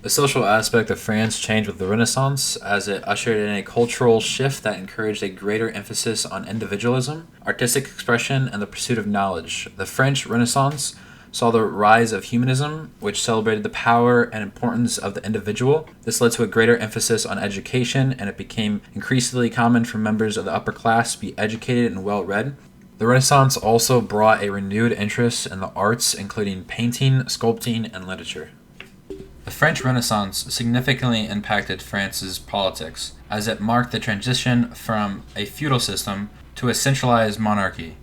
The social aspect of France changed with the Renaissance as it ushered in a cultural shift that encouraged a greater emphasis on individualism, artistic expression, and the pursuit of knowledge. The French Renaissance saw the rise of humanism, which celebrated the power and importance of the individual. This led to a greater emphasis on education, and it became increasingly common for members of the upper class to be educated and well read. The Renaissance also brought a renewed interest in the arts, including painting, sculpting, and literature. The French Renaissance significantly impacted France's politics, as it marked the transition from a feudal system to a centralized monarchy.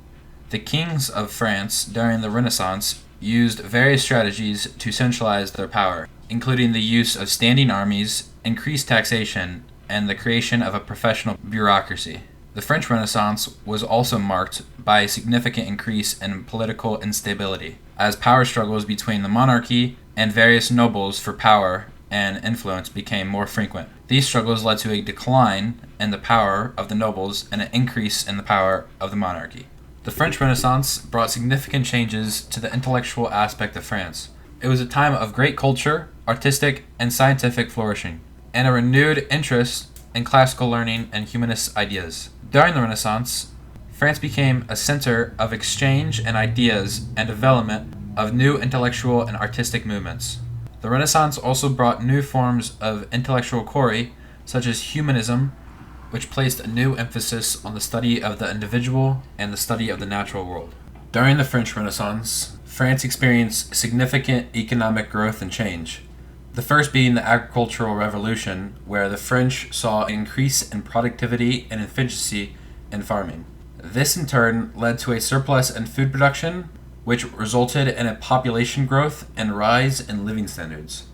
The kings of France during the Renaissance used various strategies to centralize their power, including the use of standing armies, increased taxation, and the creation of a professional bureaucracy. The French Renaissance was also marked by a significant increase in political instability, as power struggles between the monarchy and various nobles for power and influence became more frequent. These struggles led to a decline in the power of the nobles and an increase in the power of the monarchy. The French Renaissance brought significant changes to the intellectual aspect of France. It was a time of great culture, artistic, and scientific flourishing, and a renewed interest in classical learning and humanist ideas. During the Renaissance, France became a center of exchange and ideas and development of new intellectual and artistic movements. The Renaissance also brought new forms of intellectual quarry, such as humanism, which placed a new emphasis on the study of the individual and the study of the natural world. During the French Renaissance, France experienced significant economic growth and change. The first being the agricultural revolution, where the French saw an increase in productivity and efficiency in farming. This in turn led to a surplus in food production, which resulted in a population growth and rise in living standards.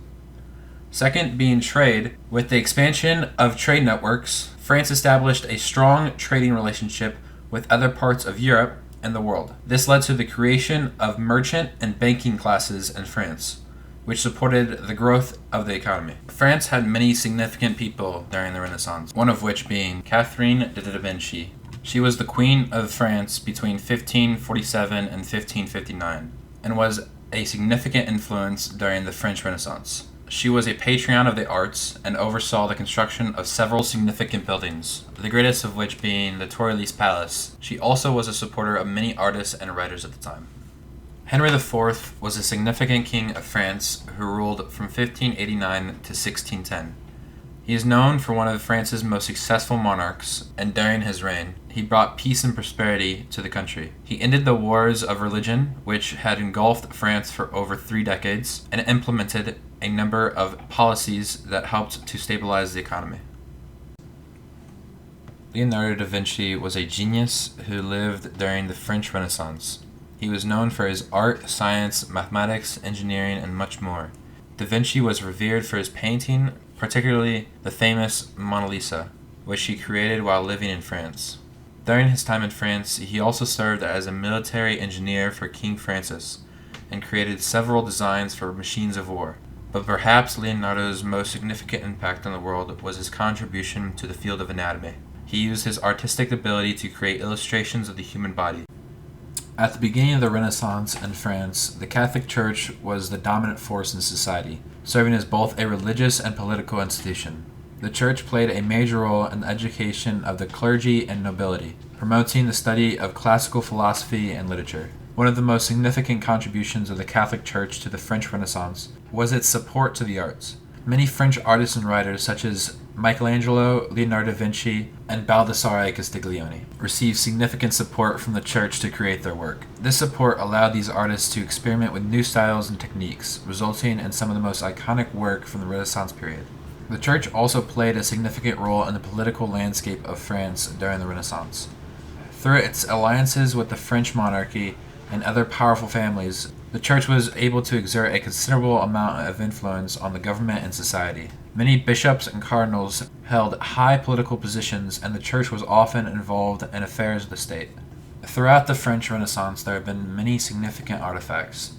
Second being trade. With the expansion of trade networks, France established a strong trading relationship with other parts of Europe and the world. This led to the creation of merchant and banking classes in France, which supported the growth of the economy. France had many significant people during the Renaissance, one of which being Catherine de' Medici. She was the Queen of France between 1547 and 1559, and was a significant influence during the French Renaissance. She was a patron of the arts and oversaw the construction of several significant buildings, the greatest of which being the Tuileries Palace. She also was a supporter of many artists and writers at the time. Henry IV was a significant king of France who ruled from 1589 to 1610. He is known for one of France's most successful monarchs, and during his reign, he brought peace and prosperity to the country. He ended the wars of religion, which had engulfed France for over 3 decades, and implemented a number of policies that helped to stabilize the economy. Leonardo da Vinci was a genius who lived during the French Renaissance. He was known for his art, science, mathematics, engineering, and much more. Da Vinci was revered for his painting, particularly the famous Mona Lisa, which he created while living in France. During his time in France, he also served as a military engineer for King Francis, and created several designs for machines of war. But perhaps Leonardo's most significant impact on the world was his contribution to the field of anatomy. He used his artistic ability to create illustrations of the human body. At the beginning of the Renaissance in France, the Catholic Church was the dominant force in society, serving as both a religious and political institution. The Church played a major role in the education of the clergy and nobility, promoting the study of classical philosophy and literature. One of the most significant contributions of the Catholic Church to the French Renaissance was its support to the arts. Many French artists and writers such as Michelangelo, Leonardo da Vinci, and Baldassare Castiglione received significant support from the Church to create their work. This support allowed these artists to experiment with new styles and techniques, resulting in some of the most iconic work from the Renaissance period. The Church also played a significant role in the political landscape of France during the Renaissance. Through its alliances with the French monarchy and other powerful families, the Church was able to exert a considerable amount of influence on the government and society. Many bishops and cardinals held high political positions, and the Church was often involved in affairs of the state. Throughout the French Renaissance, there have been many significant artifacts,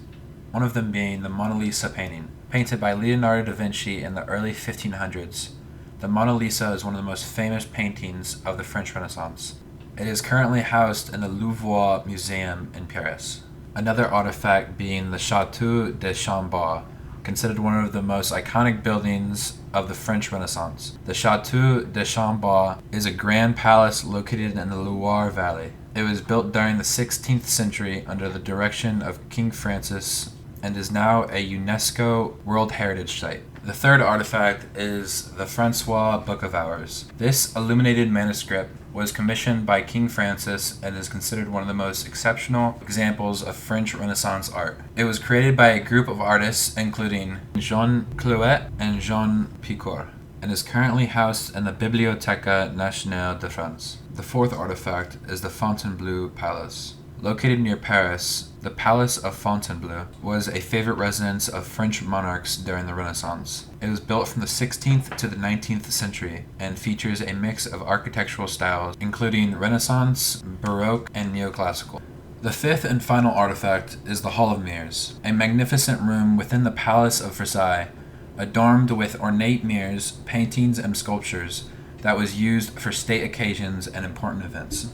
one of them being the Mona Lisa painting, painted by Leonardo da Vinci in the early 1500s. The Mona Lisa is one of the most famous paintings of the French Renaissance. It is currently housed in the Louvre Museum in Paris. Another artifact being the Château de Chambord, considered one of the most iconic buildings of the French Renaissance. The Château de Chambord is a grand palace located in the Loire Valley. It was built during the 16th century under the direction of King Francis and is now a UNESCO World Heritage Site. The third artifact is the Francois Book of Hours. This illuminated manuscript was commissioned by King Francis and is considered one of the most exceptional examples of French Renaissance art. It was created by a group of artists including Jean Clouet and Jean Picourt, and is currently housed in the Bibliothèque Nationale de France. The fourth artifact is the Fontainebleau Palace. Located near Paris, the Palace of Fontainebleau was a favorite residence of French monarchs during the Renaissance. It was built from the 16th to the 19th century and features a mix of architectural styles, including Renaissance, Baroque, and Neoclassical. The fifth and final artifact is the Hall of Mirrors, a magnificent room within the Palace of Versailles, adorned with ornate mirrors, paintings, and sculptures that was used for state occasions and important events.